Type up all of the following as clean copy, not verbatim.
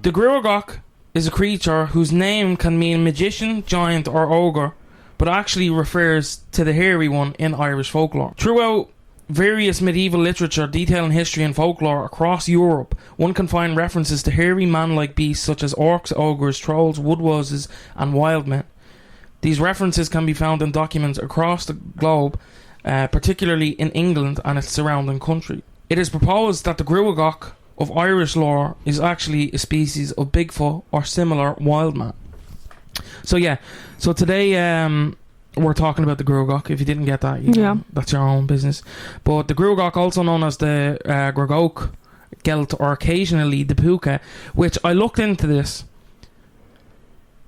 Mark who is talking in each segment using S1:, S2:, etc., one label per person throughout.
S1: The Gruagach is a creature whose name can mean magician, giant, or ogre, but actually refers to the hairy one in Irish folklore. Throughout various medieval literature detailing history and folklore across Europe, one can find references to hairy man-like beasts such as orcs, ogres, trolls, woodwoses, and wild men. These references can be found in documents across the globe, particularly in England and its surrounding country. It is proposed that the Gruagach of Irish lore is actually a species of Bigfoot or similar wild man. So yeah, so today we're talking about the Gruagach. If you didn't get that, that's your own business. But the Gruagach, also known as the Gruagach, Gelt, or occasionally the Puka, which I looked into this.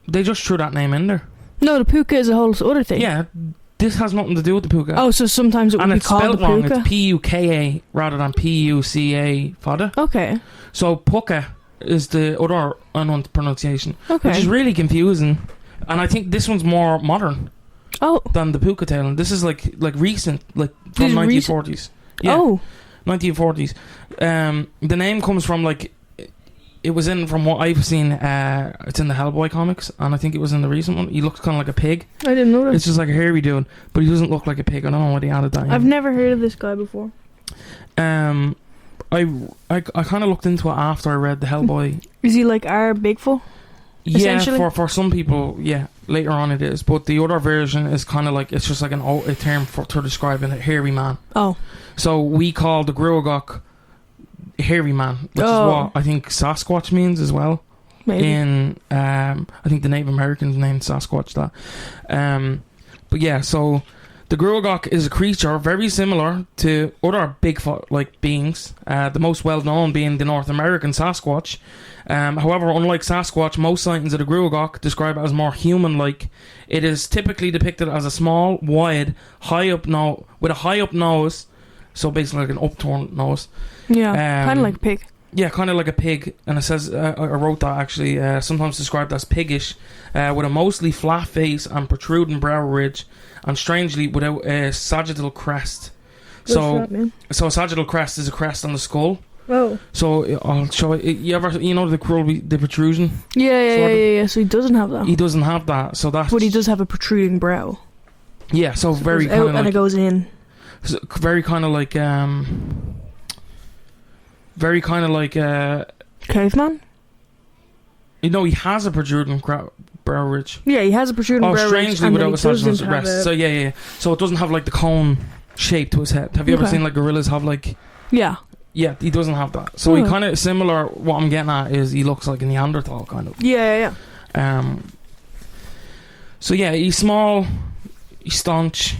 S1: They just threw that name in there. No,
S2: the Puka is a whole other thing.
S1: Yeah, this has nothing to do with the Puka.
S2: Oh, so sometimes it would be called the Puka? And it's spelled wrong.
S1: It's P-U-K-A rather than P-U-C-A fada.
S2: Okay.
S1: So Puka is the other unknown pronunciation.
S2: Okay.
S1: Which is really confusing. And I think this one's more modern than the Puka tail. And this is like recent, like from 1940s. Yeah, 1940s. The name comes from like... It was in, from what I've seen, it's in the Hellboy comics, and I think it was in the recent one. He looks kind of like a pig.
S2: I didn't know that.
S1: It's just like a hairy dude, but he doesn't look like a pig. I don't know why they added that in.
S2: I've never heard of this guy before.
S1: I kind of looked into it after I read the Hellboy.
S2: Is he like our Bigfoot?
S1: Yeah, for some people, yeah. Later on it is, but the other version is kind of like, it's just like a term to describe a hairy man.
S2: Oh.
S1: So we call the Gruagach hairy man, which is what I think Sasquatch means as well.
S2: Maybe.
S1: In I think the Native Americans named Sasquatch that. But yeah, so the Gruagach is a creature very similar to other Bigfoot-like beings. The most well-known being the North American Sasquatch. However, unlike Sasquatch, most sightings of the Gruagach describe it as more human-like. It is typically depicted as a small, wide, with a high-up nose. So basically like an upturned nose.
S2: Yeah, kind of like a pig.
S1: Yeah, kind of like a pig. And it says, I wrote that actually, sometimes described as piggish, with a mostly flat face and protruding brow ridge, and strangely without a sagittal crest. So a sagittal crest is a crest on the skull.
S2: Oh.
S1: So I'll show it. You know the protrusion?
S2: Yeah. So he doesn't have that.
S1: He doesn't have that. So that's.
S2: But he does have a protruding brow.
S1: Yeah, so very kind of like.
S2: And it goes in.
S1: Very kind of like
S2: caveman.
S1: You know, he has a protruding brow ridge.
S2: Yeah, he has a protruding brow ridge.
S1: Strangely without a sagittal crest. So yeah. So it doesn't have like the cone shape to his head. Have you ever seen like gorillas have like?
S2: Yeah.
S1: Yeah, he doesn't have that. So he kind of similar. What I'm getting at is he looks like a Neanderthal kind of.
S2: Yeah.
S1: So yeah, he's small, he's staunch.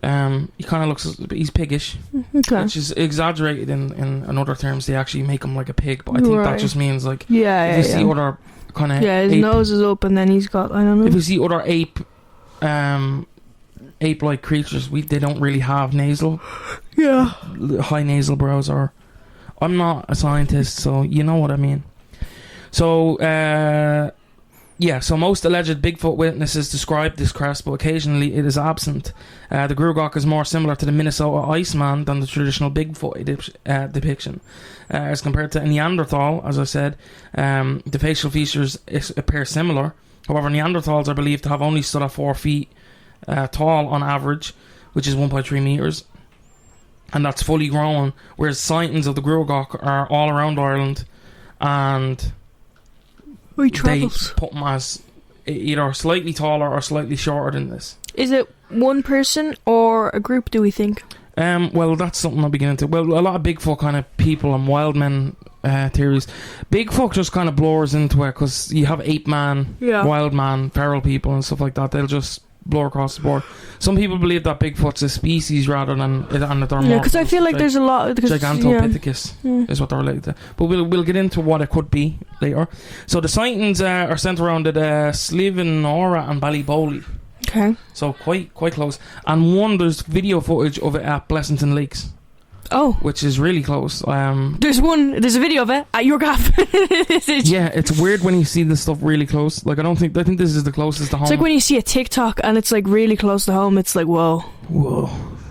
S1: He kind of looks, he's piggish, which is exaggerated in other terms. They actually make him like a pig, but I think that just means like if you see other kind of
S2: his nose is up and then he's got, I don't know.
S1: If you see other ape-like creatures, they don't really have high nasal brows. Or I'm not a scientist, so you know what I mean. So so most alleged Bigfoot witnesses describe this crest, but occasionally it is absent. The Gruagach is more similar to the Minnesota Iceman than the traditional Bigfoot depiction. As compared to a Neanderthal, as I said, the facial features appear similar. However, Neanderthals are believed to have only stood at 4 feet tall on average, which is 1.3 meters. And that's fully grown, whereas sightings of the Gruagach are all around Ireland, and they put them as either slightly taller or slightly shorter than this.
S2: Is it one person or a group, do we think?
S1: Well, that's something I'll be getting into. Well, a lot of Bigfoot kind of people and wild men theories. Bigfoot just kind of blurs into it because you have ape man, wild man, feral people and stuff like that. They'll just blur across the board. Some people believe that Bigfoot's a species rather than that they're more.
S2: Because I feel like there's a lot.
S1: Gigantopithecus is what they're related to. But we'll get into what it could be later. So the sightings are centered around the Slieveanorra and ballyboley.
S2: Okay.
S1: So quite close. And there's video footage of it at Blessington Lakes.
S2: Oh.
S1: Which is really close.
S2: There's a video of it at your gaff.
S1: Yeah, it's weird when you see this stuff really close. Like, I think this is the closest to home.
S2: It's like when you see a TikTok and it's like really close to home, it's like, whoa.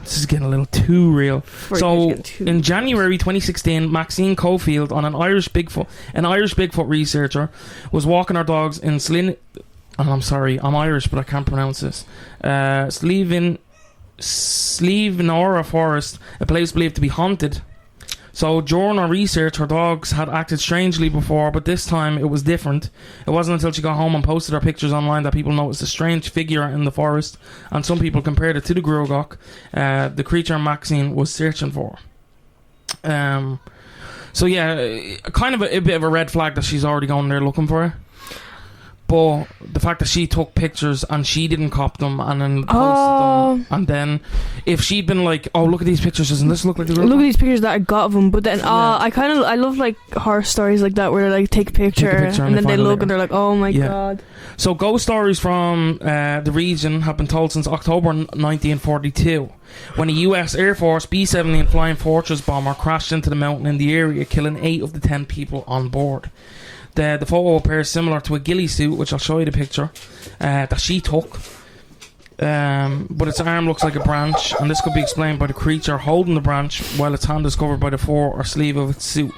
S1: This is getting a little too real. So, in January 2016, Maxine Cofield, an Irish Bigfoot researcher, was walking her dogs in I'm sorry, I'm Irish, but I can't pronounce this. Slieveanorra Forest, a place believed to be haunted. So during her research, her dogs had acted strangely before, but this time it was different. It wasn't until she got home and posted her pictures online that people noticed a strange figure in the forest, and some people compared it to the Gruagach, the creature Maxine was searching for. So yeah, kind of a bit of a red flag that she's already going there looking for her. But the fact that she took pictures and she didn't cop them and then posted them, and then if she'd been like, "Oh, look at these pictures, doesn't this look like the
S2: Look at these pictures that I got of them," but then I love like horror stories like that where they like take a picture and then they look and they're like, "Oh my god."
S1: So ghost stories from the region have been told since October 1942, when a US Air Force B-17 Flying Fortress bomber crashed into the mountain in the area, killing 8 of the 10 people on board. The photo appears similar to a ghillie suit, which I'll show you the picture that she took, but its arm looks like a branch, and this could be explained by the creature holding the branch while its hand is covered by the fore or sleeve of its suit,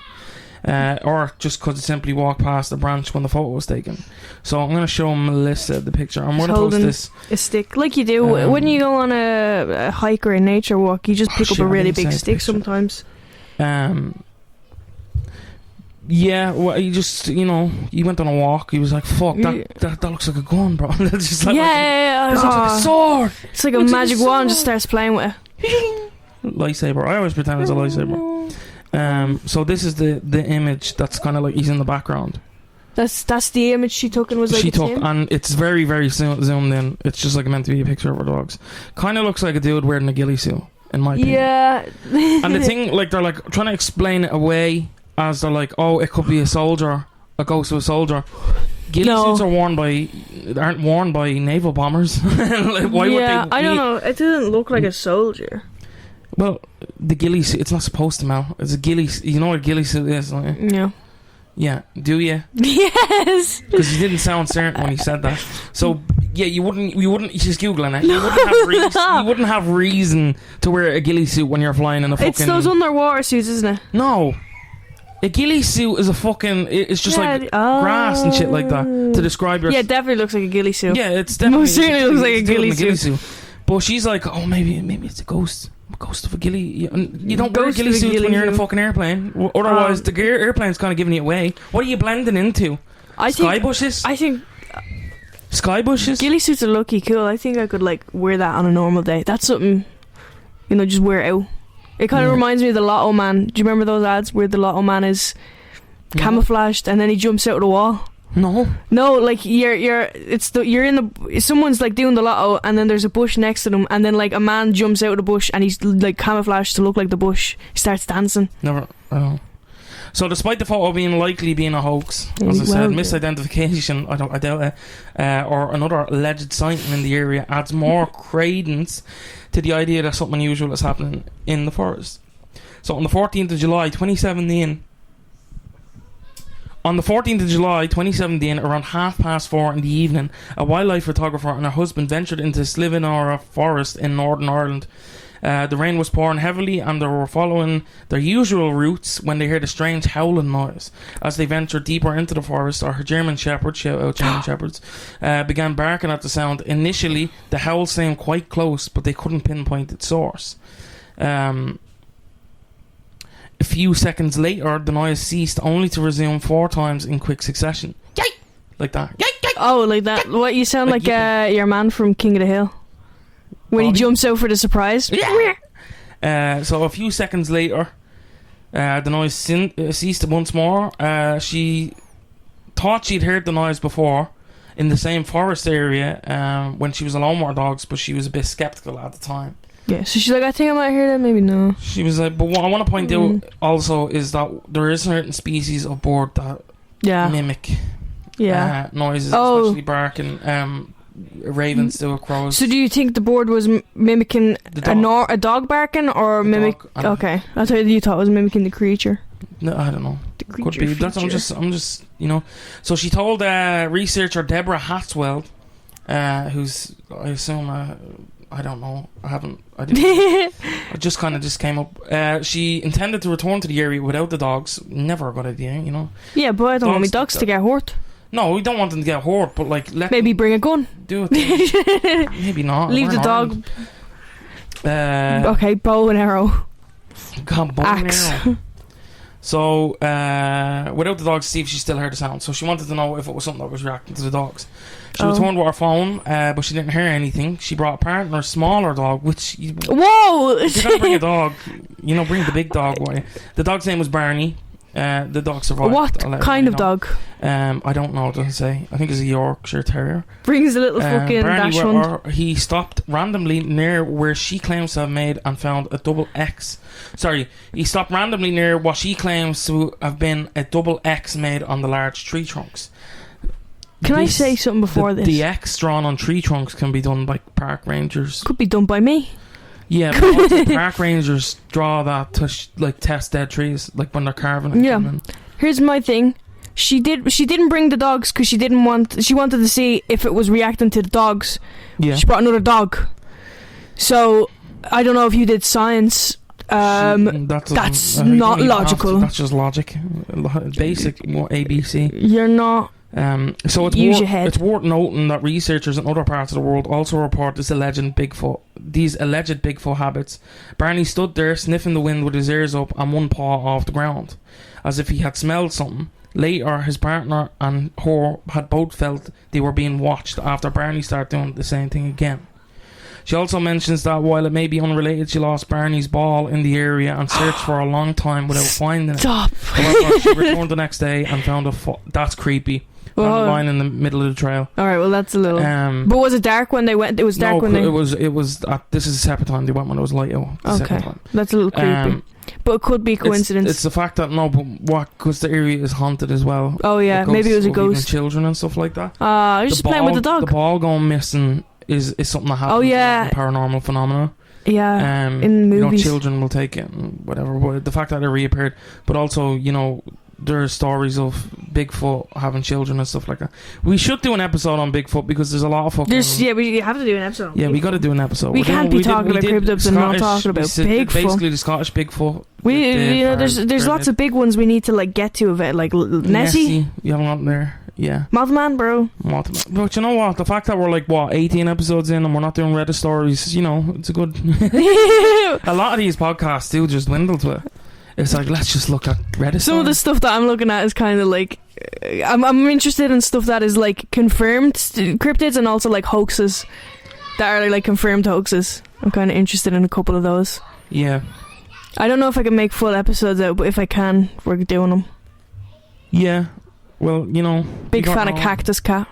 S1: or just because it simply walked past the branch when the photo was taken. So I'm going to show Melissa the picture. I'm going to post this.
S2: A stick, like you do when you go on a hike or a nature walk. You just pick up a really big stick sometimes.
S1: Yeah, well, he just, he went on a walk. He was like, "Fuck, that looks like a gun, bro." It's just like,
S2: it
S1: looks like a sword.
S2: It's like a magic wand. Just starts playing with it.
S1: Lightsaber. I always pretend it's a lightsaber. So this is the image that's kind of like he's in the background.
S2: That's the image she took and was like.
S1: She took, and it's very very zoomed in. It's just like meant to be a picture of her dogs. Kind of looks like a dude wearing a ghillie suit, in my opinion.
S2: Yeah.
S1: And the thing, like, they're like trying to explain it away. As they're like, "Oh, it could be a soldier, a ghost of a soldier." Ghillie suits aren't worn by naval bombers. Like, why would they?
S2: I don't know. It didn't look like a soldier.
S1: Well, the ghillie suit, it's not supposed to, Mel. It's a ghillie. You know what a ghillie suit is, don't you?
S2: Yeah.
S1: Yeah. Do you?
S2: Yes.
S1: Because you didn't sound certain when you said that. So yeah, you wouldn't. She's googling it. You wouldn't have reason to wear a ghillie suit when you're flying in a fucking.
S2: It's those underwater suits, isn't it?
S1: No. A ghillie suit is a fucking... It's just like grass and shit like that to describe your...
S2: Yeah, it definitely looks like a ghillie suit.
S1: Yeah, it's definitely...
S2: Most certainly looks like a ghillie suit.
S1: But she's like, "Oh, maybe it's a ghost. A ghost of a ghillie." You don't wear ghillie suits when you're in a fucking airplane. Otherwise, the airplane's kind of giving you away. What are you blending into? Sky bushes?
S2: I think...
S1: Sky bushes?
S2: Ghillie suits are lucky cool. I think I could like wear that on a normal day. That's something, just wear it out. It kind of reminds me of the Lotto Man. Do you remember those ads where the Lotto Man is camouflaged and then he jumps out of the wall? No, like someone's like doing the lotto and then there's a bush next to them and then like a man jumps out of the bush and he's like camouflaged to look like the bush. He starts dancing.
S1: Never. Oh. So despite the photo likely being a hoax, as I said, misidentification, I doubt it, or another alleged sighting in the area adds more credence to the idea that something unusual is happening in the forest. So on the 14th of July 2017, around 4:30 in the evening, a wildlife photographer and her husband ventured into Slieveanorra Forest in Northern Ireland. The rain was pouring heavily and they were following their usual routes when they heard a strange howling noise. As they ventured deeper into the forest, our German Shepherd, shout out German Shepherds, began barking at the sound. Initially, the howl seemed quite close, but they couldn't pinpoint its source. A few seconds later, the noise ceased, only to resume 4 times in quick succession. Yay! Like that. Yay! Yay!
S2: Oh, like that. What, you sound like your man from King of the Hill. When he jumps out for the surprise.
S1: Yeah. So a few seconds later, the noise ceased once more. She thought she'd heard the noise before in the same forest area when she was alone with her dogs, but she was a bit skeptical at the time.
S2: Yeah, so she's like, I think I might hear that, maybe no.
S1: She was like, but what I want to point out also is that there is certain species of bird that mimic noises, especially barking. Ravens do, crows.
S2: So do you think the bird was mimicking a dog barking or mimic? Okay, I thought you thought it was mimicking the creature.
S1: No, I don't know.
S2: The creature. Could be.
S1: That's, I'm just So she told researcher Deborah Hatswell, who's I assume a I don't know. I didn't. It just kind of just came up. She intended to return to the area without the dogs. Never a good idea, you know.
S2: Yeah, but I don't want my dogs to get hurt.
S1: No, we don't want them to get hurt, but like
S2: maybe bring a gun.
S1: Do it. Maybe not.
S2: Leave the dog. Okay, bow and arrow.
S1: God, bow
S2: Axe.
S1: and arrow. So, without the dogs, see if she still heard the sound. So she wanted to know if it was something that was reacting to the dogs. She returned with her phone, but she didn't hear anything. She brought a partner, a smaller dog, which...
S2: Whoa!
S1: If you're going to bring a dog, you know, bring the big dog with you. The dog's name was Barney. The dog survived.
S2: What kind of dog?
S1: I don't know, it doesn't say. I think it's a Yorkshire Terrier.
S2: Brings a little fucking
S1: Barney
S2: dachshund.
S1: He stopped randomly near where she claims to have made and found a double X. Sorry, he stopped randomly near what she claims to have been a double X made on the large tree trunks.
S2: Can I say something before this?
S1: The X drawn on tree trunks can be done by park rangers.
S2: Could be done by me.
S1: Yeah, but also park rangers draw that to like test dead trees, like when they're carving it.
S2: Yeah. Here's my thing. She didn't bring the dogs because she wanted to see if it was reacting to the dogs.
S1: Yeah.
S2: She brought another dog. So I don't know if you did science. That's not logical.
S1: That's just logic. Basic, more ABC.
S2: You're not.
S1: So
S2: it's
S1: worth noting that researchers in other parts of the world also report these alleged Bigfoot habits. Barney stood there sniffing the wind with his ears up and one paw off the ground, as if he had smelled something. Later, his partner and her had both felt they were being watched after Barney started doing the same thing again. She also mentions that while it may be unrelated, she lost Barney's ball in the area and searched for a long time without finding it. However, she returned the next day and found that's creepy. Found a line in the middle of the trail.
S2: Alright, well that's a little... but was it dark when they went? It was dark when they...
S1: it was this is a separate time. They went when it was light out.
S2: Okay, that's a little creepy. But it could be coincidence.
S1: It's the fact that because the area is haunted as well.
S2: Oh yeah, maybe it was a ghost.
S1: Children and stuff like that.
S2: Just playing with the dog.
S1: The ball going missing is something that happens. Oh yeah, paranormal phenomena.
S2: Yeah, in movies,
S1: children will take it and whatever. But the fact that it reappeared, but also there are stories of Bigfoot having children and stuff like that. We should do an episode on Bigfoot because there's a lot of fucking...
S2: we have to do an episode on Bigfoot.
S1: We got to do an episode.
S2: We can't be talking about cryptids and not talking about Bigfoot.
S1: Basically the Scottish Bigfoot.
S2: There's lots of big ones we need to get to of it, like Nessie.
S1: You haven't gotten there. Yeah.
S2: Mothman, bro.
S1: But you know what? The fact that we're 18 episodes in and we're not doing Reddit stories, it's a good... A lot of these podcasts do just dwindle to it. It's like, let's just look at Reddit.
S2: Some of the stuff that I'm looking at is kind of like... I'm interested in stuff that is like confirmed cryptids and also like hoaxes that are like confirmed hoaxes. I'm kind of interested in a couple of those.
S1: Yeah.
S2: I don't know if I can make full episodes out, but if I can, we're doing them.
S1: Yeah. Well,
S2: Big fan of Cactus Cat.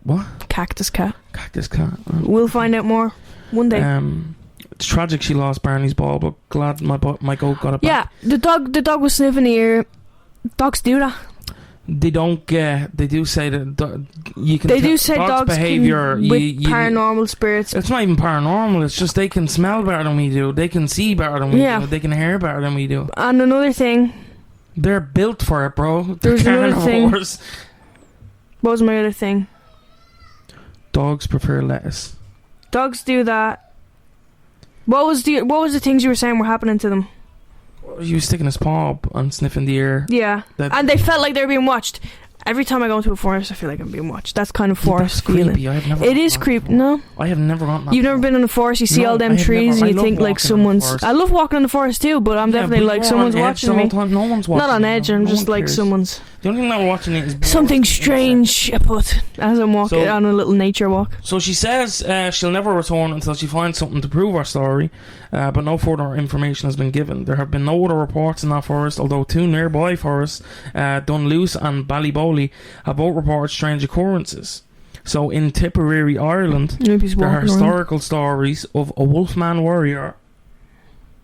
S1: What?
S2: Cactus Cat.
S1: Cactus Cat.
S2: We'll find out more one day.
S1: It's tragic she lost Barney's ball, but glad my goat got it back.
S2: Yeah, the dog was sniffing the ear. Dogs do that.
S1: They don't get... They do say that you can...
S2: They do say dogs
S1: behavior
S2: with paranormal spirits.
S1: It's not even paranormal. It's just they can smell better than we do. They can see better than we do. They can hear better than we do.
S2: And another thing...
S1: They're built for it, bro.
S2: There's another thing. What was my other thing?
S1: Dogs prefer lettuce.
S2: Dogs do that. What was the things you were saying were happening to them?
S1: He was sticking his paw up and sniffing the air.
S2: Yeah, and they felt like they were being watched. Every time I go into a forest, I feel like I'm being watched. That's kind of forest feeling. It is creepy. No,
S1: I have never gotten that.
S2: You've never been in a forest. You see all them trees, and you think like someone's. I love walking in the forest too, but I'm definitely like someone's watching me.
S1: No one's watching.
S2: Not on edge. I'm just like someone's.
S1: The only thing that we're watching is
S2: something strange. I put as I'm walking on a little nature walk.
S1: So she says she'll never return until she finds something to prove her story, but no further information has been given. There have been no other reports in that forest, although two nearby forests, Dunluce and Ballyboley, have both reported strange occurrences. So in Tipperary, Ireland, there are historical stories of a wolfman warrior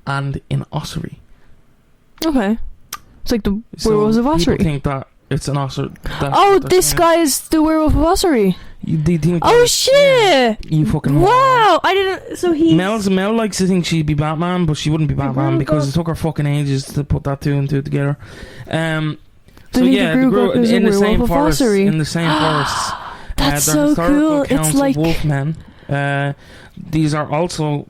S1: and in Ossory.
S2: Okay. It's like the werewolves of Ossory.
S1: People think that it's an Ossory.
S2: This guy is the werewolf of Ossory.
S1: They think
S2: shit!
S1: Yeah, you fucking
S2: wow! I didn't. So
S1: Mel likes to think she'd be Batman, but she wouldn't be Batman because it took her fucking ages to put that two and two together. So yeah, they grew in the same forest. In the same forests.
S2: That's so cool. It's like
S1: wolfmen These are also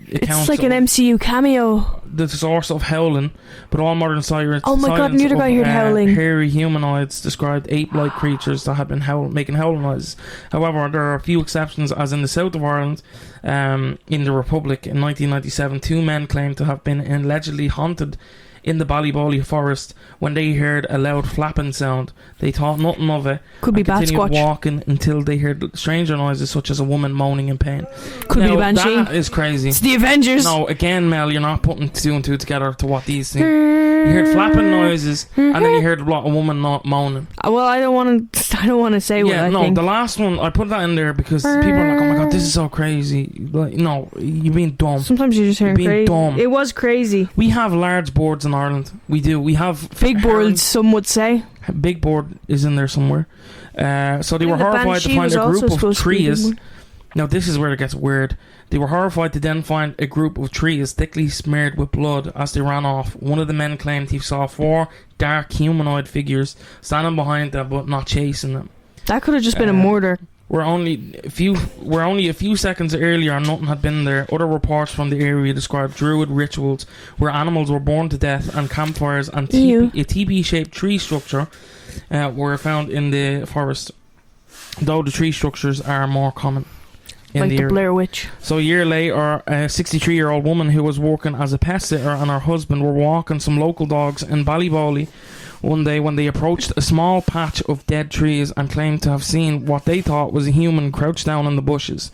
S2: It's like an MCU cameo.
S1: The source of howling, but all modern science.
S2: Oh my god, neither guy heard howling.
S1: Hairy humanoids described ape-like creatures that had been making howling noises. However, there are a few exceptions, as in the south of Ireland, in the Republic in 1997, 2 men claimed to have been allegedly haunted in the Ballyboley forest when they heard a loud flapping sound. They thought nothing of it.
S2: Could be
S1: continued
S2: Sasquatch.
S1: walking until they heard stranger noises, such as a woman moaning in pain.
S2: Could be Banshee.
S1: That is crazy.
S2: It's the Avengers.
S1: No, again, Mel, you're not putting 2 and 2 together to what these things. You heard flapping noises, and then you heard a woman not moaning.
S2: Well, I don't want to say what I think.
S1: The last one, I put that in there because people are like, oh my god, this is so crazy. Like, no, you're being dumb.
S2: Sometimes you're just hearing
S1: being
S2: crazy.
S1: dumb.
S2: It was crazy.
S1: We have large boards in Ireland. We do. We have
S2: big boards, some would say.
S1: Big board is in there somewhere. So they were
S2: the
S1: horrified to
S2: Banshee
S1: find
S2: was
S1: a
S2: also
S1: group of
S2: supposed to be
S1: trees.
S2: big.
S1: Now this is where it gets weird. They were horrified to then find a group of trees thickly smeared with blood as they ran off. One of the men claimed he saw 4 dark humanoid figures standing behind them but not chasing them.
S2: That could have just been a murder.
S1: We're only a few seconds earlier and nothing had been there. Other reports from the area described druid rituals where animals were burned to death and campfires and a teepee-shaped tree structure were found in the forest, though the tree structures are more common in
S2: like the
S1: area.
S2: Blair Witch.
S1: So a year later, a 63-year-old woman who was working as a pet sitter and her husband were walking some local dogs in Ballyboley one day when they approached a small patch of dead trees and claimed to have seen what they thought was a human crouched down in the bushes,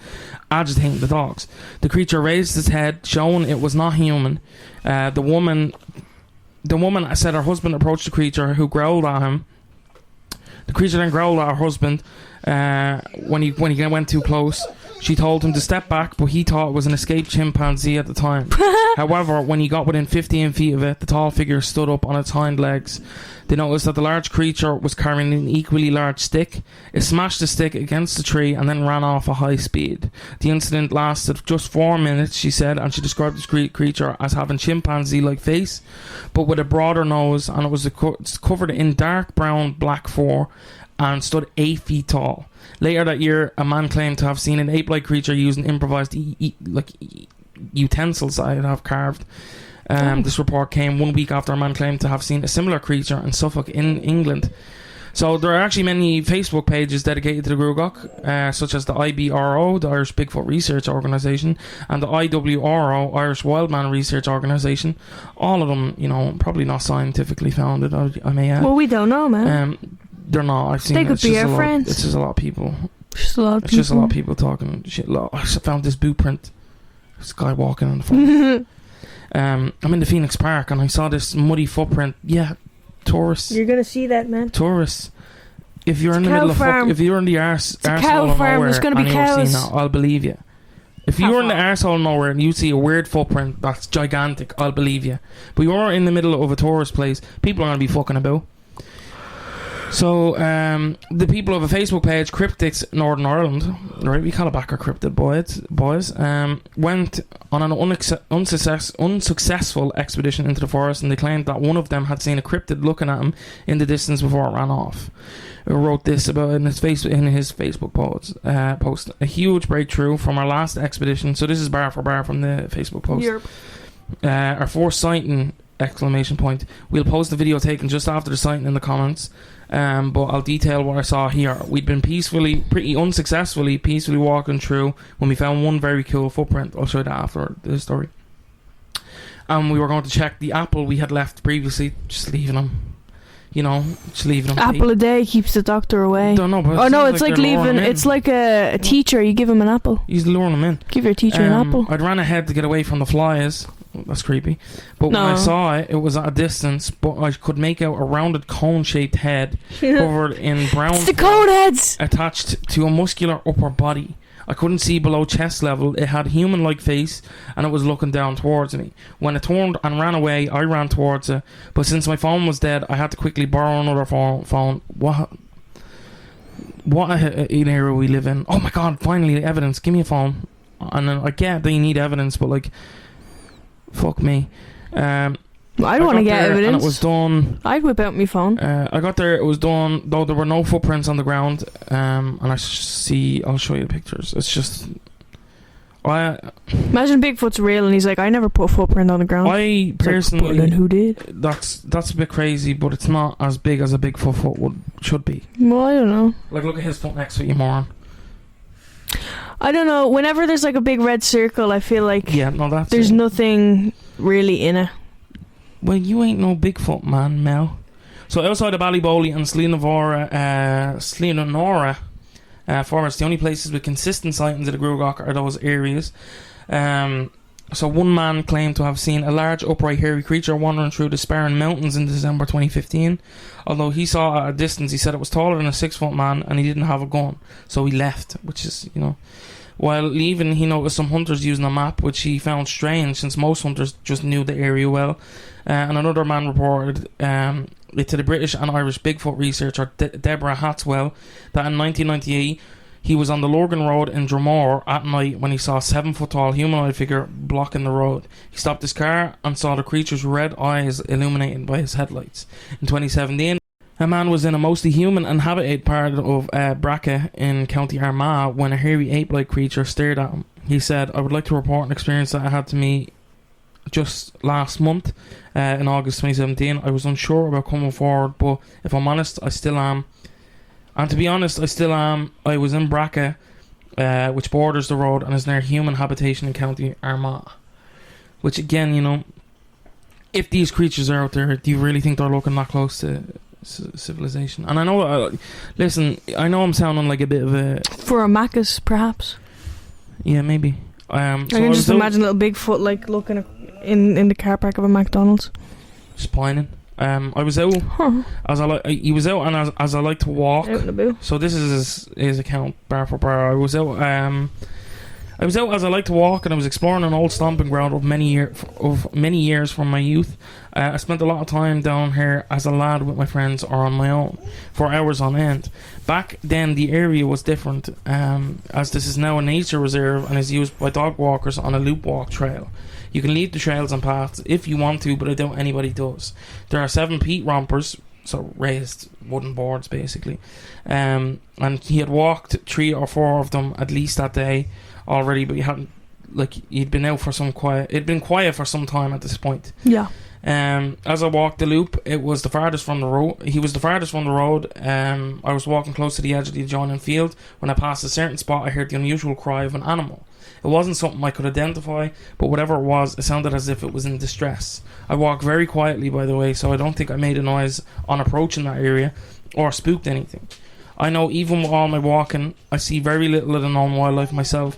S1: agitating the dogs. The creature raised its head, showing it was not human. The woman said her husband approached the creature, who growled at him. The creature then growled at her husband when he went too close. She told him to step back, but he thought it was an escaped chimpanzee at the time. However, when he got within 15 feet of it, the tall figure stood up on its hind legs. They noticed that the large creature was carrying an equally large stick. It smashed the stick against the tree and then ran off at high speed. The incident lasted just 4 minutes, she said, and she described the creature as having chimpanzee-like face, but with a broader nose, and it was covered in dark brown black fur and stood 8 feet tall. Later that year, a man claimed to have seen an ape-like creature using improvised utensils that I have carved. This report came 1 week after a man claimed to have seen a similar creature in Suffolk in England. So there are actually many Facebook pages dedicated to the Gruagach, such as the IBRO, the Irish Bigfoot Research Organisation, and the IWRO, Irish Wildman Research Organisation. All of them, probably not scientifically founded, I may add.
S2: Well, we don't know, man.
S1: They're not. I've seen.
S2: They could be our friends.
S1: It's just a lot of people.
S2: Just a lot of
S1: It's just a lot of people talking shit. I found this boot print. This guy walking on the front. I'm in the Phoenix Park and I saw this muddy footprint. Yeah, tourists.
S2: You're gonna see that, man.
S1: Tourists. If you're in the
S2: cow
S1: middle of
S2: farm.
S1: if you're in the arsehole
S2: cow
S1: of
S2: farm.
S1: nowhere
S2: There's gonna be
S1: and you're
S2: cows.
S1: seeing that, I'll believe you. If
S2: How
S1: you're in the
S2: far?
S1: arsehole of nowhere and you see a weird footprint that's gigantic, I'll believe you. But you're in the middle of a tourist place, people are gonna be fucking about. So, the people of a Facebook page, Cryptics Northern Ireland, right, we call it back our cryptid boys, went on an unsuccessful expedition into the forest, and they claimed that one of them had seen a cryptid looking at him in the distance before it ran off. He wrote this about in his Facebook post. A huge breakthrough from our last expedition. So this is bar for bar from the Facebook post.
S2: Yep.
S1: Our fourth sighting! We'll post the video taken just after the sighting in the comments. But I'll detail what I saw here. We'd been pretty unsuccessfully walking through when we found one very cool footprint. I'll show you that after the story. We were going to check the apple we had left previously, just leaving them. Just leaving them.
S2: Apple a day keeps the doctor away.
S1: Don't know, but
S2: Oh no, it's like
S1: they're luring
S2: leaving.
S1: them in.
S2: It's like a teacher. You give him an apple.
S1: He's luring them in.
S2: Give your teacher an apple.
S1: I'd ran ahead to get away from the flies. That's creepy. But when I saw it, it was at a distance, but I could make out a rounded cone-shaped head covered in brown
S2: It's the cone heads.
S1: attached to a muscular upper body. I couldn't see below chest level. It had a human-like face, and it was looking down towards me. When it turned and ran away, I ran towards it. But since my phone was dead, I had to quickly borrow another phone. What an era we live in. Oh my god, finally, evidence. Give me a phone. And then I get that you need evidence, but like, fuck me.
S2: I don't want to get evidence.
S1: And it was done.
S2: I'd whip out my phone.
S1: I got there, it was done, though there were no footprints on the ground. And I'll show you the pictures. It's just
S2: Imagine Bigfoot's real and he's like, I never put a footprint on the ground.
S1: I
S2: It's
S1: personally,
S2: like, "But then who did?"
S1: that's a bit crazy, but it's not as big as a Bigfoot foot should be.
S2: Well, I don't know.
S1: Like, look at his foot next to it, you moron.
S2: I don't know. Whenever there's like a big red circle, I feel like
S1: Yeah, no, that's
S2: there's
S1: it.
S2: nothing really in it.
S1: Well, you ain't no Bigfoot man, Mel. So outside of Ballyboley and Slieveanorra forests, the only places with consistent sightings of the Gruagach are those areas. So one man claimed to have seen a large upright hairy creature wandering through the Sparran Mountains in December 2015. Although he saw it at a distance, he said it was taller than a 6-foot man and he didn't have a gun. So he left, which is, you know... While leaving, he noticed some hunters using a map, which he found strange since most hunters just knew the area well. And another man reported it to the British and Irish Bigfoot researcher Deborah Hatswell that in 1998 he was on the Lurgan Road in Dromore at night when he saw a 7-foot tall humanoid figure blocking the road. He stopped his car and saw the creature's red eyes illuminated by his headlights. In 2017, a man was in a mostly human inhabited part of Gruagach in County Armagh when a hairy ape-like creature stared at him. He said, "I would like to report an experience that I had to me just last month in August 2017. I was unsure about coming forward, but if I'm honest, I still am. And to be honest, I still am. I was in Gruagach, which borders the road and is near human habitation in County Armagh." Which again, you know, if these creatures are out there, do you really think they're looking that close to civilization? And I know, listen, I know I'm sounding like a bit of a...
S2: For a Macca's, perhaps.
S1: Yeah, maybe. So
S2: I can just imagine little Bigfoot like looking in the car park of a McDonald's.
S1: Just pining. I was out he was out, and as I like to walk.
S2: Out and about.
S1: So this is his account, bar for bar. I was out as I like to walk, and I was exploring an old stomping ground of many years from my youth. I spent a lot of time down here as a lad with my friends or on my own for hours on end. Back then the area was different, as this is now a nature reserve and is used by dog walkers on a loop walk trail. You can leave the trails and paths if you want to, but I doubt anybody does. There are 7 peat rompers, so raised wooden boards basically, and he had walked 3 or 4 of them at least that day already, but he'd been out for some quiet. It'd been quiet for some time at this point.
S2: Yeah.
S1: As I walked the loop, it was the farthest from the road. He was the farthest from the road. I was walking close to the edge of the adjoining field. When I passed a certain spot, I heard the unusual cry of an animal. It wasn't something I could identify, but whatever it was, it sounded as if it was in distress. I walked very quietly, by the way, so I don't think I made a noise on approaching that area or spooked anything. I know even with all my walking, I see very little of the known wildlife myself,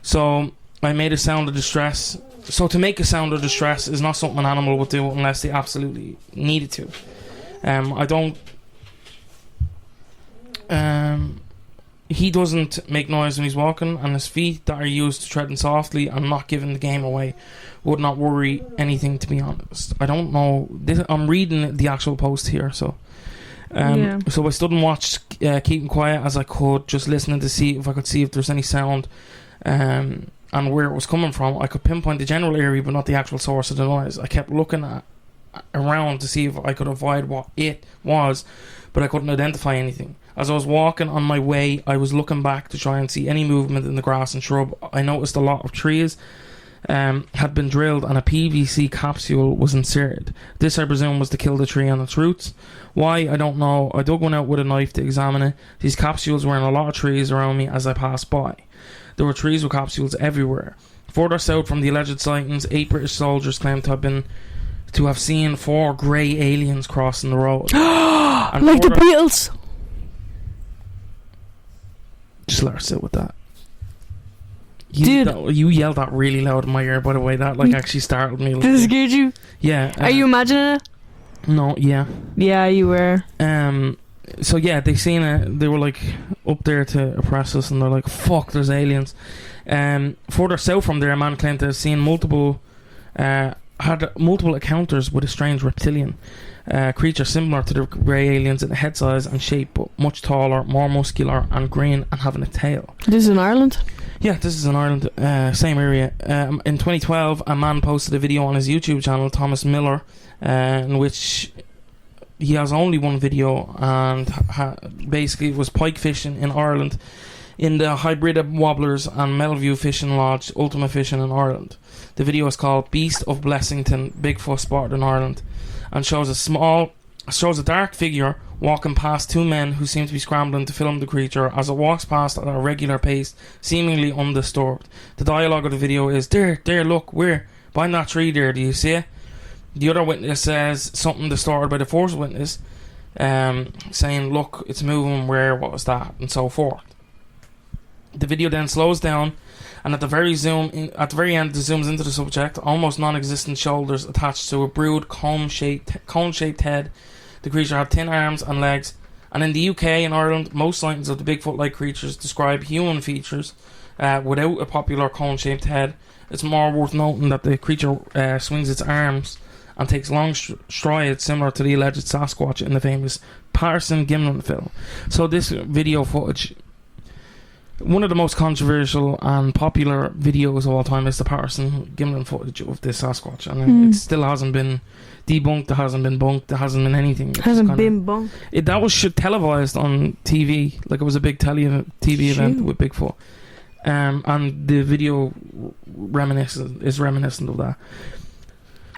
S1: so I made a sound of distress. So to make a sound of distress is not something an animal would do unless they absolutely needed to. He doesn't make noise when he's walking, and his feet that are used to treading softly and not giving the game away would not worry anything, to be honest. I don't know. I'm reading the actual post here, so... So I stood and watched, keeping quiet as I could, just listening to see if I could see if there's any sound and where it was coming from. I could pinpoint the general area but not the actual source of the noise. I kept looking around to see if I could avoid what it was, but I couldn't identify anything. As I was walking on my way, I was looking back to try and see any movement in the grass and shrub. I noticed a lot of trees had been drilled and a PVC capsule was inserted. This, I presume, was to kill the tree on its roots. Why, I don't know. I dug one out with a knife to examine it. These capsules were in a lot of trees around me as I passed by. There were trees with capsules everywhere. Further south from the alleged sightings, 8 British soldiers claimed to have seen 4 grey aliens crossing the road.
S2: Like the Beatles.
S1: Just let her sit with that.
S2: Dude,
S1: you yelled that really loud in my ear, by the way. That actually startled me.
S2: Did it scare you?
S1: Yeah.
S2: Are you imagining it?
S1: No, yeah.
S2: Yeah, you were.
S1: So yeah, they seen it. They were like up there to oppress us, and they're like, "Fuck, there's aliens." Further south from there, a man claimed to have seen had multiple encounters with a strange reptilian creature similar to the grey aliens in head size and shape, but much taller, more muscular, and green, and having a tail.
S2: This is in Ireland?
S1: Yeah, this is in Ireland, same area. In 2012, a man posted a video on his YouTube channel, Thomas Miller, in which he has only one video, and basically it was pike fishing in Ireland in the Hybrid Wobblers and Melview Fishing Lodge, Ultima Fishing in Ireland. The video is called Beast of Blessington, Bigfoot Spotted in Ireland, and shows a dark figure walking past two men who seem to be scrambling to film the creature as it walks past at a regular pace, seemingly undisturbed. The dialogue of the video is, there, look, where? Behind that tree there, do you see it? The other witness says something distorted by the first witness, saying, look, it's moving, where, what was that, and so forth. The video then slows down, and at the very end it zooms into the subject, almost non-existent shoulders attached to a broad cone-shaped head. The creature had thin arms and legs, and in the UK and Ireland, most sightings of the Bigfoot-like creatures describe human features without a popular cone-shaped head. It's more worth noting that the creature swings its arms and takes long strides similar to the alleged Sasquatch in the famous Patterson Gimlin film. So this video footage, one of the most controversial and popular videos of all time, is the Patterson Gimlin footage of this Sasquatch, and it still hasn't been debunked, it hasn't been bunked, it hasn't been anything.
S2: Hasn't been bunked.
S1: That was televised on TV, like it was a big TV event with Bigfoot, and the video is reminiscent of that.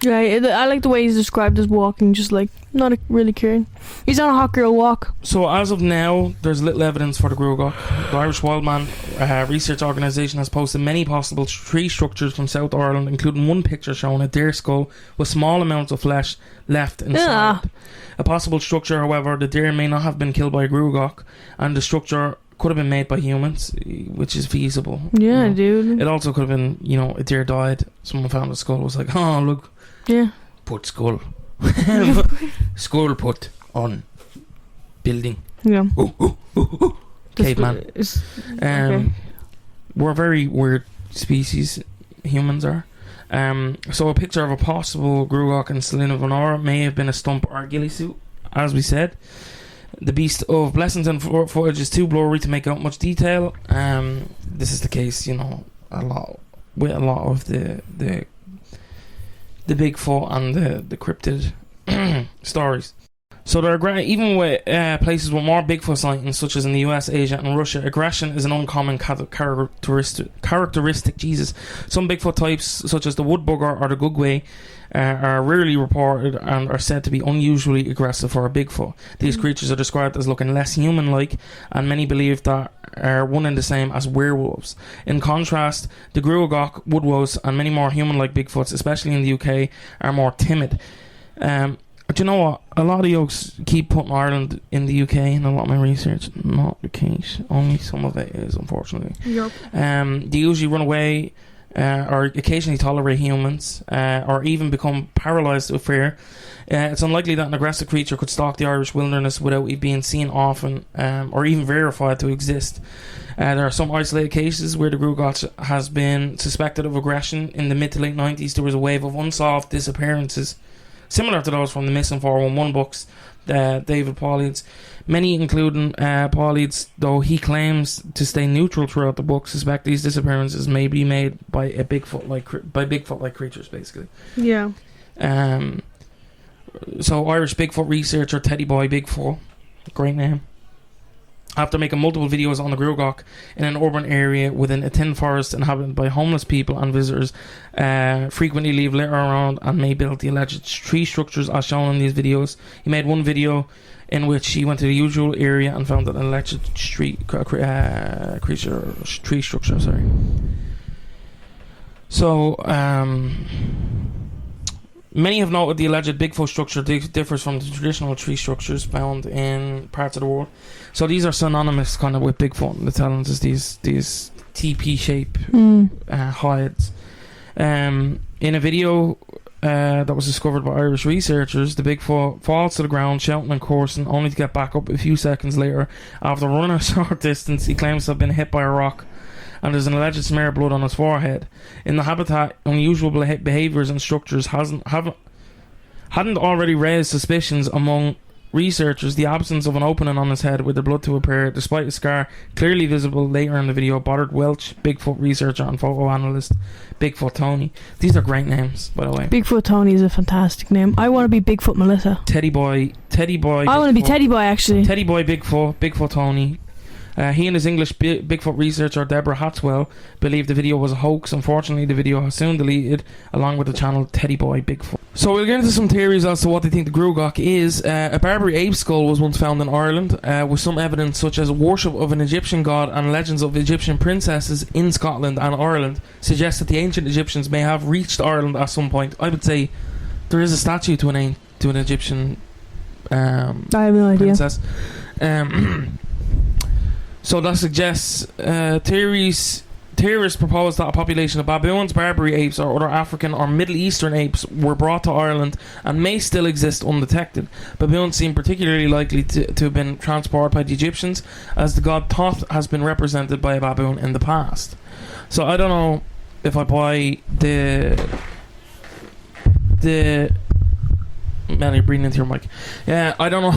S2: Right, I like the way he's described as walking, just like not really caring. He's on a hot girl walk.
S1: So as of now, there's little evidence for the Gruagach. The Irish Wildman Research Organisation has posted many possible tree structures from South Ireland, including one picture showing a deer skull with small amounts of flesh left inside. A possible structure, however, the deer may not have been killed by a Gruagach, and the structure could have been made by humans, which is feasible.
S2: Yeah, dude.
S1: It also could have been, a deer died, someone found a skull, was like, oh look, put skull. Skull put on building.
S2: Yeah.
S1: Caveman.
S2: Okay.
S1: We're a very weird species, humans are. So a picture of a possible Gruagach in Slieveanorra may have been a stump or a ghillie suit, as we said. The Beast of Blessington footage is too blurry to make out much detail. This is the case, a lot of the Bigfoot and the cryptid stories. So there are even with places with more Bigfoot sightings, such as in the US, Asia, and Russia, aggression is an uncommon characteristic. Jesus, some Bigfoot types, such as the wood bugger or the gugway, are rarely reported and are said to be unusually aggressive for a Bigfoot. These creatures are described as looking less human-like, and many believe that are one and the same as werewolves. In contrast, the Gruagach, woodwose, and many more human-like Bigfoots, especially in the UK, are more timid. Do you know what? A lot of yokes keep putting Ireland in the UK in a lot of my research. Not the case. Only some of it is, unfortunately.
S2: Yep.
S1: They usually run away or occasionally tolerate humans or even become paralysed with fear. It's unlikely that an aggressive creature could stalk the Irish wilderness without it being seen often or even verified to exist. There are some isolated cases where the Gruagach has been suspected of aggression. In the mid to late 90s, there was a wave of unsolved disappearances, similar to those from the Missing 411 books, David Paulides. Many, including Paulides, though he claims to stay neutral throughout the book, suspect these disappearances may be made by Bigfoot-like creatures, basically.
S2: Yeah.
S1: So Irish Bigfoot researcher Teddy Boy Bigfoot, great name, after making multiple videos on the Gruagach in an urban area within a thin forest inhabited by homeless people and visitors, frequently leave litter around and may build the alleged tree structures as shown in these videos. He made one video in which he went to the usual area and found an alleged tree structure. So, many have noted the alleged Bigfoot structure differs from the traditional tree structures found in parts of the world. So these are synonymous kind of with Bigfoot. The talents is these TP shape hides. In a video that was discovered by Irish researchers, the Bigfoot falls to the ground shouting and cursing, only to get back up a few seconds later. After running a short distance, he claims to have been hit by a rock, and there's an alleged smear of blood on his forehead. In the habitat, unusual behaviours and structures hadn't already raised suspicions among researchers. The absence of an opening on his head with the blood to appear, despite a scar clearly visible later in the video, bothered Welsh Bigfoot researcher and photo analyst Bigfoot Tony. These are great names, by the way.
S2: Bigfoot Tony is a fantastic name. I want to be Bigfoot Melissa.
S1: Teddy Boy.
S2: I want to be Teddy Boy, actually.
S1: Teddy Boy Bigfoot Tony. He and his English Bigfoot researcher Deborah Hatswell believe the video was a hoax. Unfortunately, the video was soon deleted, along with the channel Teddy Boy Bigfoot. So we'll get into some theories as to what they think the Gruagach is. A Barbary ape skull was once found in Ireland, with some evidence such as worship of an Egyptian god and legends of Egyptian princesses in Scotland and Ireland suggest that the ancient Egyptians may have reached Ireland at some point. I would say there is a statue to an Egyptian
S2: I have no idea.
S1: princess. So that suggests theorists propose that a population of baboons, Barbary apes, or other African or Middle Eastern apes were brought to Ireland and may still exist undetected. Baboons seem particularly likely to have been transported by the Egyptians, as the god Thoth has been represented by a baboon in the past. So I don't know if I buy the man, you're breathing into your mic. Yeah, I don't know.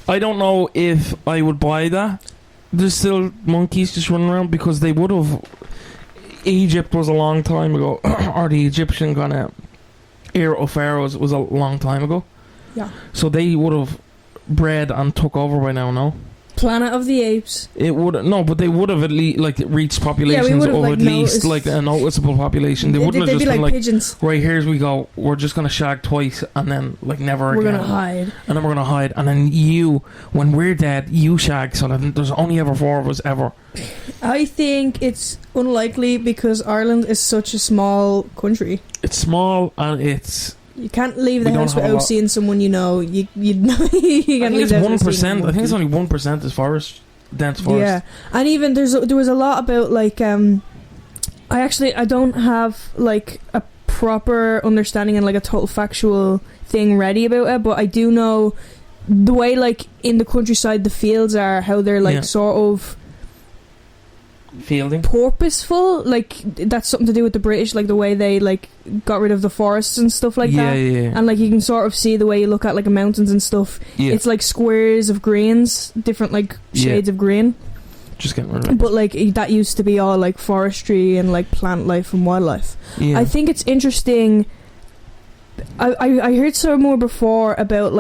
S1: I don't know if I would buy that. There's still monkeys just running around, because they would have. Egypt was a long time ago, or the Egyptian kind of era of pharaohs was a long time ago.
S2: Yeah.
S1: So they would have bred and took over by now. No.
S2: Planet of the Apes.
S1: It would but they would have at least reached populations of
S2: like
S1: at least a noticeable population. They wouldn't have
S2: they'd
S1: just
S2: be
S1: been
S2: like pigeons.
S1: right, here we go. We're just gonna shag twice and then never
S2: We're
S1: again.
S2: gonna hide.
S1: And then we're gonna hide. And then when we're dead, you shag. So that there's only ever 4 of us ever.
S2: I think it's unlikely, because Ireland is such a small country.
S1: It's small and it's.
S2: You can't leave the
S1: We don't
S2: house
S1: have a
S2: without
S1: lot.
S2: seeing someone you know. You know you
S1: I
S2: can't
S1: think
S2: leave
S1: it's
S2: the house without
S1: 1%.
S2: seeing
S1: I think it's only 1% is forest, dense forest.
S2: Yeah, and even there was a lot about I don't have a proper understanding and a total factual thing ready about it, but I do know the way in the countryside the fields are, how they're sort of
S1: Fielding.
S2: purposeful, that's something to do with the British, the way they got rid of the forests and stuff that.
S1: Yeah.
S2: And you can sort of see the way you look at mountains and stuff.
S1: Yeah.
S2: It's squares of greens, different shades of green.
S1: Just getting rid of it.
S2: But that used to be all forestry and plant life and wildlife.
S1: Yeah.
S2: I think it's interesting. I heard some more before about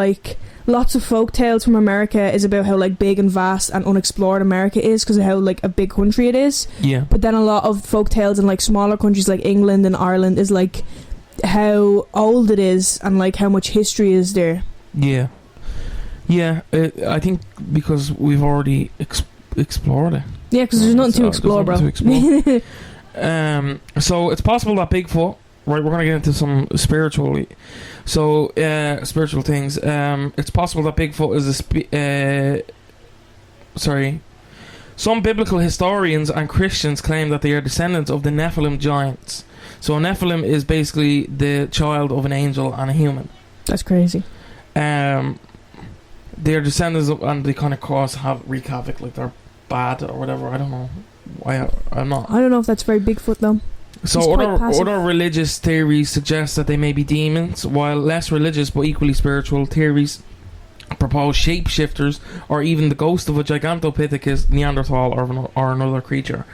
S2: lots of folk tales from America is about how big and vast and unexplored America is, because of how a big country it is.
S1: Yeah.
S2: But then a lot of folk tales in smaller countries like England and Ireland is how old it is and how much history is there.
S1: Yeah. Yeah. I think because we've already explored it.
S2: Yeah, because there's nothing to explore, bro.
S1: So it's possible that Bigfoot. Right, we're gonna get into some spiritual things. It's possible that Bigfoot is Some biblical historians and Christians claim that they are descendants of the Nephilim giants. So a Nephilim is basically the child of an angel and a human.
S2: That's crazy.
S1: They're descendants of, and they kind of wreak havoc, they're bad or whatever. I don't know why. I'm not.
S2: I don't know if that's very Bigfoot though.
S1: So other religious theories suggest that they may be demons, while less religious but equally spiritual theories propose shapeshifters or even the ghost of a Gigantopithecus, Neanderthal, or another creature.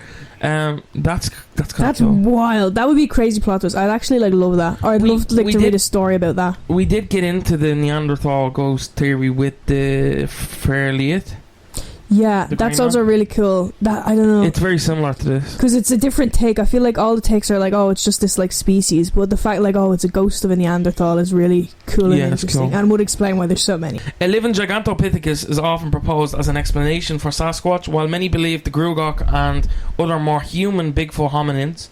S1: That's cool.
S2: Wild. That would be crazy plot twist. I'd actually love that. Or I'd love to read a story about that.
S1: We did get into the Neanderthal ghost theory with the Fairliet.
S2: Yeah, that's also really cool. That I don't know.
S1: It's very similar to this
S2: because it's a different take. I feel all the takes are it's just this species, but the fact it's a ghost of a Neanderthal is really cool and interesting, and would explain why there's so many.
S1: A living Gigantopithecus is often proposed as an explanation for Sasquatch, while many believe the Gruagach and other more human Bigfoot hominins.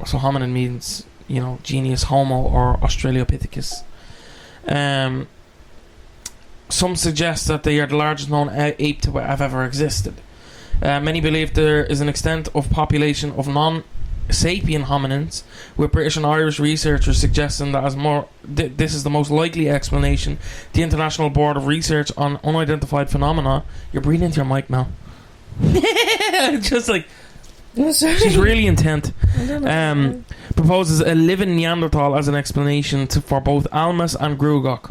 S1: So hominin means genus Homo or Australopithecus. Some suggest that they are the largest known ape to have ever existed. Many believe there is an extent of population of non-sapien hominins, with British and Irish researchers suggesting that this is the most likely explanation. The International Board of Research on Unidentified Phenomena. You're breathing into your mic now. Just she's really intent. Proposes a living Neanderthal as an explanation for both Almas and Gruagach.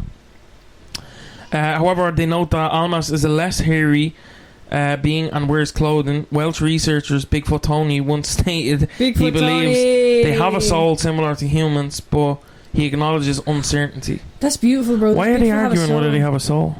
S1: However, they note that Almas is a less hairy being and wears clothing. Welsh researchers Bigfoot Tony once stated he believes they have a soul similar to humans, but he acknowledges uncertainty.
S2: That's beautiful, bro.
S1: Why are they arguing whether they have a soul?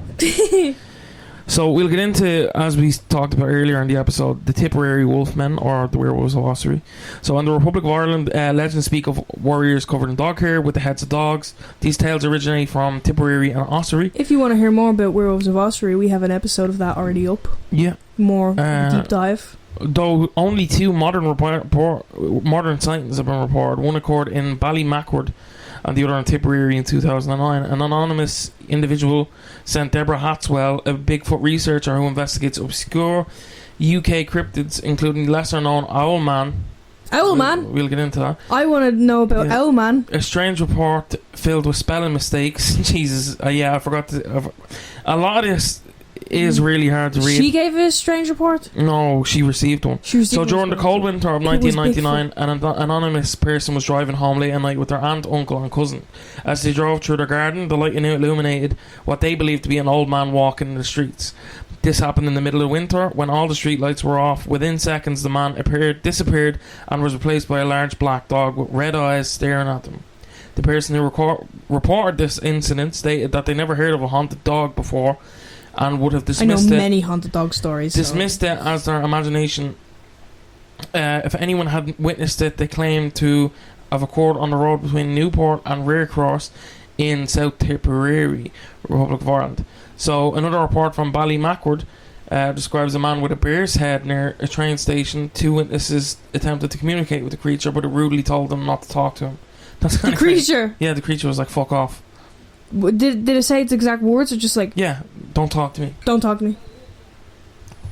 S1: So we'll get into, as we talked about earlier in the episode, the Tipperary Wolfmen, or the Werewolves of Ossory. So in the Republic of Ireland, legends speak of warriors covered in dog hair with the heads of dogs. These tales originate from Tipperary and Ossory.
S2: If you want to hear more about Werewolves of Ossory, we have an episode of that already up.
S1: Yeah.
S2: More deep dive.
S1: Though only 2 modern sightings have been reported. One occurred in Ballymacward and the other in Tipperary in 2009. An anonymous individual sent Deborah Hatswell, a Bigfoot researcher who investigates obscure UK cryptids, including lesser-known Owlman.
S2: Owlman?
S1: We'll get into that.
S2: I want to know about Owlman.
S1: A strange report filled with spelling mistakes. Jesus, I forgot to... a lot of this is really hard to read.
S2: She gave a strange report?
S1: No, she received one. So during the cold winter of 1999, an anonymous person was driving home late at night with their aunt, uncle and cousin. As they drove through their garden, the light illuminated what they believed to be an old man walking in the streets. This happened in the middle of winter when all the street lights were off. Within seconds, the man disappeared and was replaced by a large black dog with red eyes staring at them. The person who reported this incident stated that they never heard of a haunted dog before and would have dismissed it.
S2: I know many haunted dog stories.
S1: Dismissed it as their imagination. If anyone had witnessed it, they claimed to have occurred on the road between Newport and Rearcross in South Tipperary, Republic of Ireland. So another report from Ballymacward describes a man with a bear's head near a train station. 2 witnesses attempted to communicate with the creature, but it rudely told them not to talk to him. That's
S2: the creature?
S1: Yeah, the creature was like, fuck off.
S2: Did it say its exact words or just like...
S1: Yeah, don't talk to me.
S2: Don't talk to me.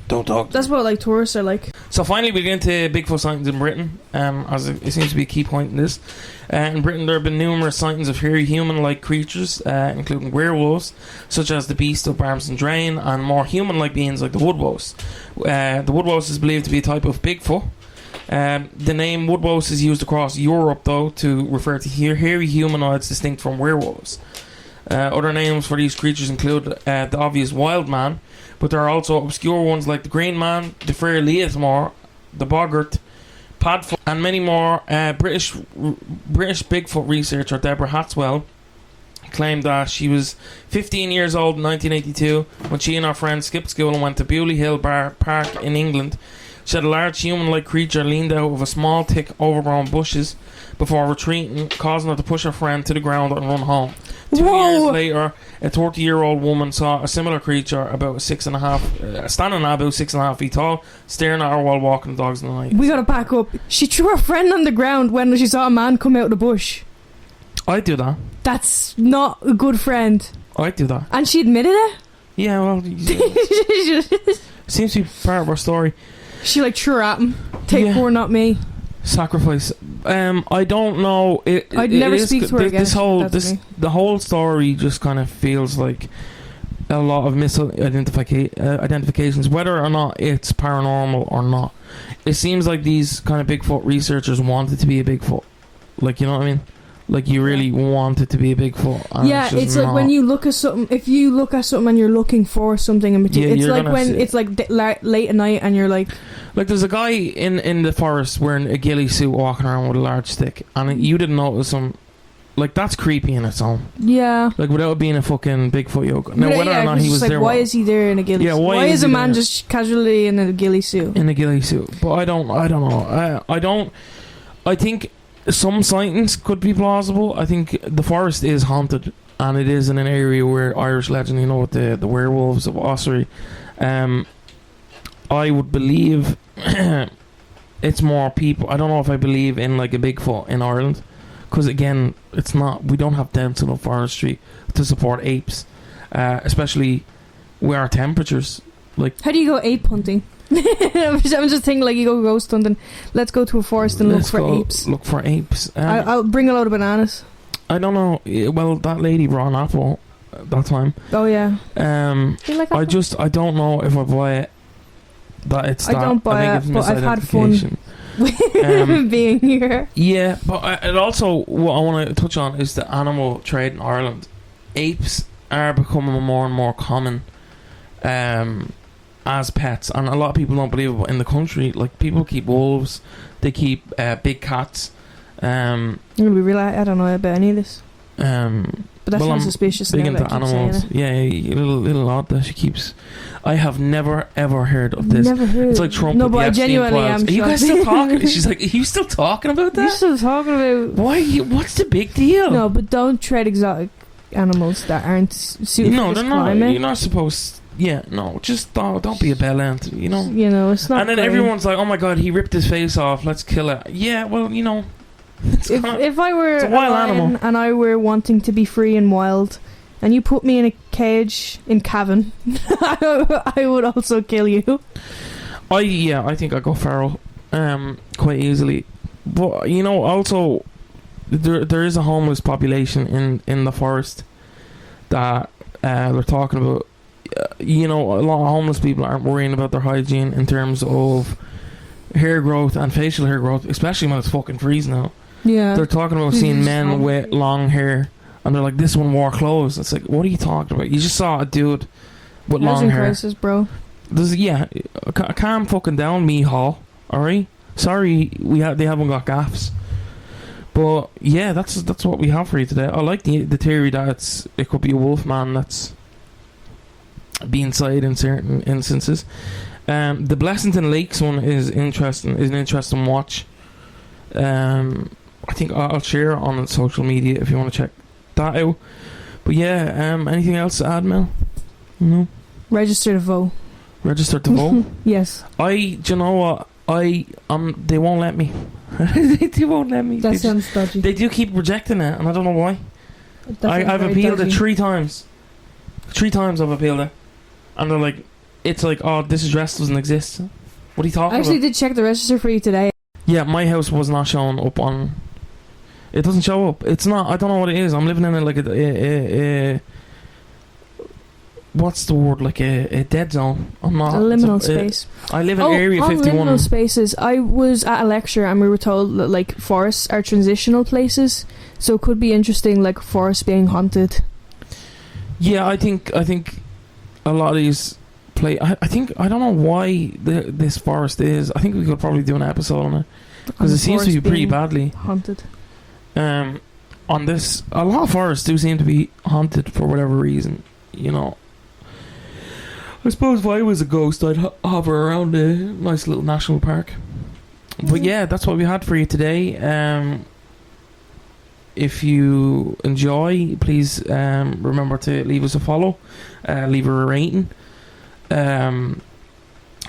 S1: Don't talk to
S2: That's
S1: me.
S2: what like tourists are like.
S1: So finally we get into Bigfoot sightings in Britain, as it seems to be a key point in this. In Britain there have been numerous sightings of hairy human-like creatures, including werewolves, such as the beast of Barmston Drain, and more human-like beings like the woodwose. The woodwose is believed to be a type of Bigfoot. The name woodwose is used across Europe though to refer to hairy humanoids distinct from werewolves. Other names for these creatures include the obvious wild man, but there are also obscure ones like the green man, the Frere Leithmore, the boggart, Padfoot, and many more. British Bigfoot researcher Deborah Hatswell claimed that she was 15 years old in 1982 when she and her friend skipped school and went to Bewley Hill Park in England. She had a large human-like creature leaned out of a small, thick, overgrown bushes before retreating, causing her to push her friend to the ground and run home. 2 years later, a 30-year-old woman saw a similar creature standing at about 6.5 feet tall, staring at her while walking dogs in the night.
S2: We gotta back up. She threw her friend on the ground when she saw a man come out of the bush.
S1: I'd do that.
S2: That's not a good friend.
S1: I'd do that.
S2: And she admitted it?
S1: Yeah, well, seems to be part of our story.
S2: She like threw her at him. Take her, not me.
S1: Sacrifice. I don't know.
S2: I'd never speak to her again.
S1: The whole story just kind of feels like a lot of misidentifications, whether or not it's paranormal or not. It seems like these kind of Bigfoot researchers wanted to be a Bigfoot. Like, you know what I mean? Like, you really want it to be a Bigfoot.
S2: Yeah, it's like when you look at something. If you look at something and you're looking for something in particular, it's like when it's like late at night and you're like
S1: there's a guy in the forest wearing a ghillie suit walking around with a large stick, and you didn't notice him. Like, that's creepy in its own. Yeah. Like, without being a fucking Bigfoot yoga. Now, whether or not he was there.
S2: Why is he there in a ghillie suit? Why is a man just casually in a ghillie suit?
S1: In a ghillie suit. But I don't know. I think some sightings could be plausible. I think the forest is haunted, and it is in an area where Irish legend, with the werewolves of Ossory. I would believe it's more people. I don't know if I believe in like a Bigfoot in Ireland, because again, it's not. We don't have dense enough forestry to support apes, especially where our temperatures. Like,
S2: how do you go ape hunting? I'm just thinking like you go ghost hunting. Let's go to a forest and look for apes.
S1: Look for apes.
S2: I'll bring a load of bananas.
S1: I don't know. Well, that lady brought an apple that time.
S2: Oh yeah.
S1: Like I don't know if I buy it. That it's that.
S2: I don't buy it, but I've had fun with being here.
S1: Yeah, but it also, what I want to touch on is the animal trade in Ireland. Apes are becoming more and more common as pets, and a lot of people don't believe it, but in the country, like, people keep wolves, they keep big cats.
S2: I'm gonna be real. I don't know about any of this. But that
S1: Well,
S2: sounds
S1: I'm
S2: suspicious.
S1: big
S2: now
S1: into
S2: that I keep saying
S1: animals.
S2: it.
S1: Yeah, little odd that she keeps. I have never ever heard of this.
S2: Never heard.
S1: It's like Trump
S2: No,
S1: with
S2: but
S1: the
S2: I
S1: Epstein
S2: genuinely
S1: files.
S2: am.
S1: Are you guys
S2: shocked.
S1: still talking? She's like, are you still talking about
S2: You're
S1: that?
S2: still talking about.
S1: Why? What's the big deal?
S2: No, but don't tread exotic animals that aren't suited
S1: No,
S2: for
S1: they're
S2: this
S1: not.
S2: climate.
S1: You're not supposed. Yeah, no, just don't be a bell end. You know.
S2: You know, it's not.
S1: And then
S2: great.
S1: everyone's like, "Oh my god, he ripped his face off. Let's kill it." Yeah, well, you know.
S2: If I were
S1: it's a
S2: a
S1: wild
S2: lion
S1: animal.
S2: and I were wanting to be free and wild, and you put me in a cage in Cavan, I would also kill you.
S1: I think I go feral, quite easily. But you know, also, there is a homeless population in the forest that they're talking about. You know, a lot of homeless people aren't worrying about their hygiene in terms of hair growth and facial hair growth, especially when it's fucking freezing out.
S2: Yeah.
S1: They're talking about seeing men with long hair, and they're like, "This one wore clothes." It's like, what are you talking about? You just saw a dude with long
S2: Housing
S1: hair.
S2: crisis, bro.
S1: Calm fucking down, me Hall. All right, sorry, they haven't got gaffs, but yeah, that's what we have for you today. I like the theory that it could be a wolf man that's being sighted in certain instances. The Blessington Lakes one is interesting. Is an interesting watch. I think I'll share it on social media if you want to check that out. But yeah, anything else to add, Mel? No.
S2: Register to vote.
S1: Register to vote.
S2: Yes.
S1: Do you know what? They won't let me. They won't let me.
S2: That sounds dodgy.
S1: They do keep rejecting it, and I don't know why. I've appealed it 3 times. 3 times I've appealed it, and they're like, it's like, oh, this address doesn't exist. What are you talking
S2: I actually
S1: about?
S2: did check the register for you today.
S1: Yeah, my house was not showing up on. It doesn't show up. It's not. I don't know what it is. I'm living in a what's the word? Like a dead zone. I'm not.
S2: A liminal space.
S1: I live in Area 51.
S2: On liminal spaces, I was at a lecture and we were told that like forests are transitional places, so it could be interesting, like forests being haunted.
S1: Yeah, I think a lot of these I think I don't know why this forest is. I think we could probably do an episode on it because it seems to be pretty badly
S2: haunted.
S1: On this, a lot of forests do seem to be haunted for whatever reason. You know, I suppose if I was a ghost, I'd hover around a nice little national park. But yeah, that's what we had for you today. If you enjoy, please remember to leave us a follow, leave a rating.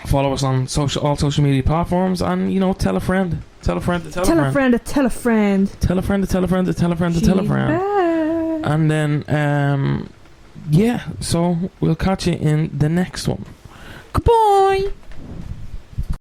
S1: Follow us on all social media platforms, and you know, tell a friend. Tell a friend to tell a friend.
S2: Tell a friend to tell a friend.
S1: Tell a friend to tell a friend to tell a friend to tell a friend. And then yeah, so we'll catch you in the next one. Goodbye.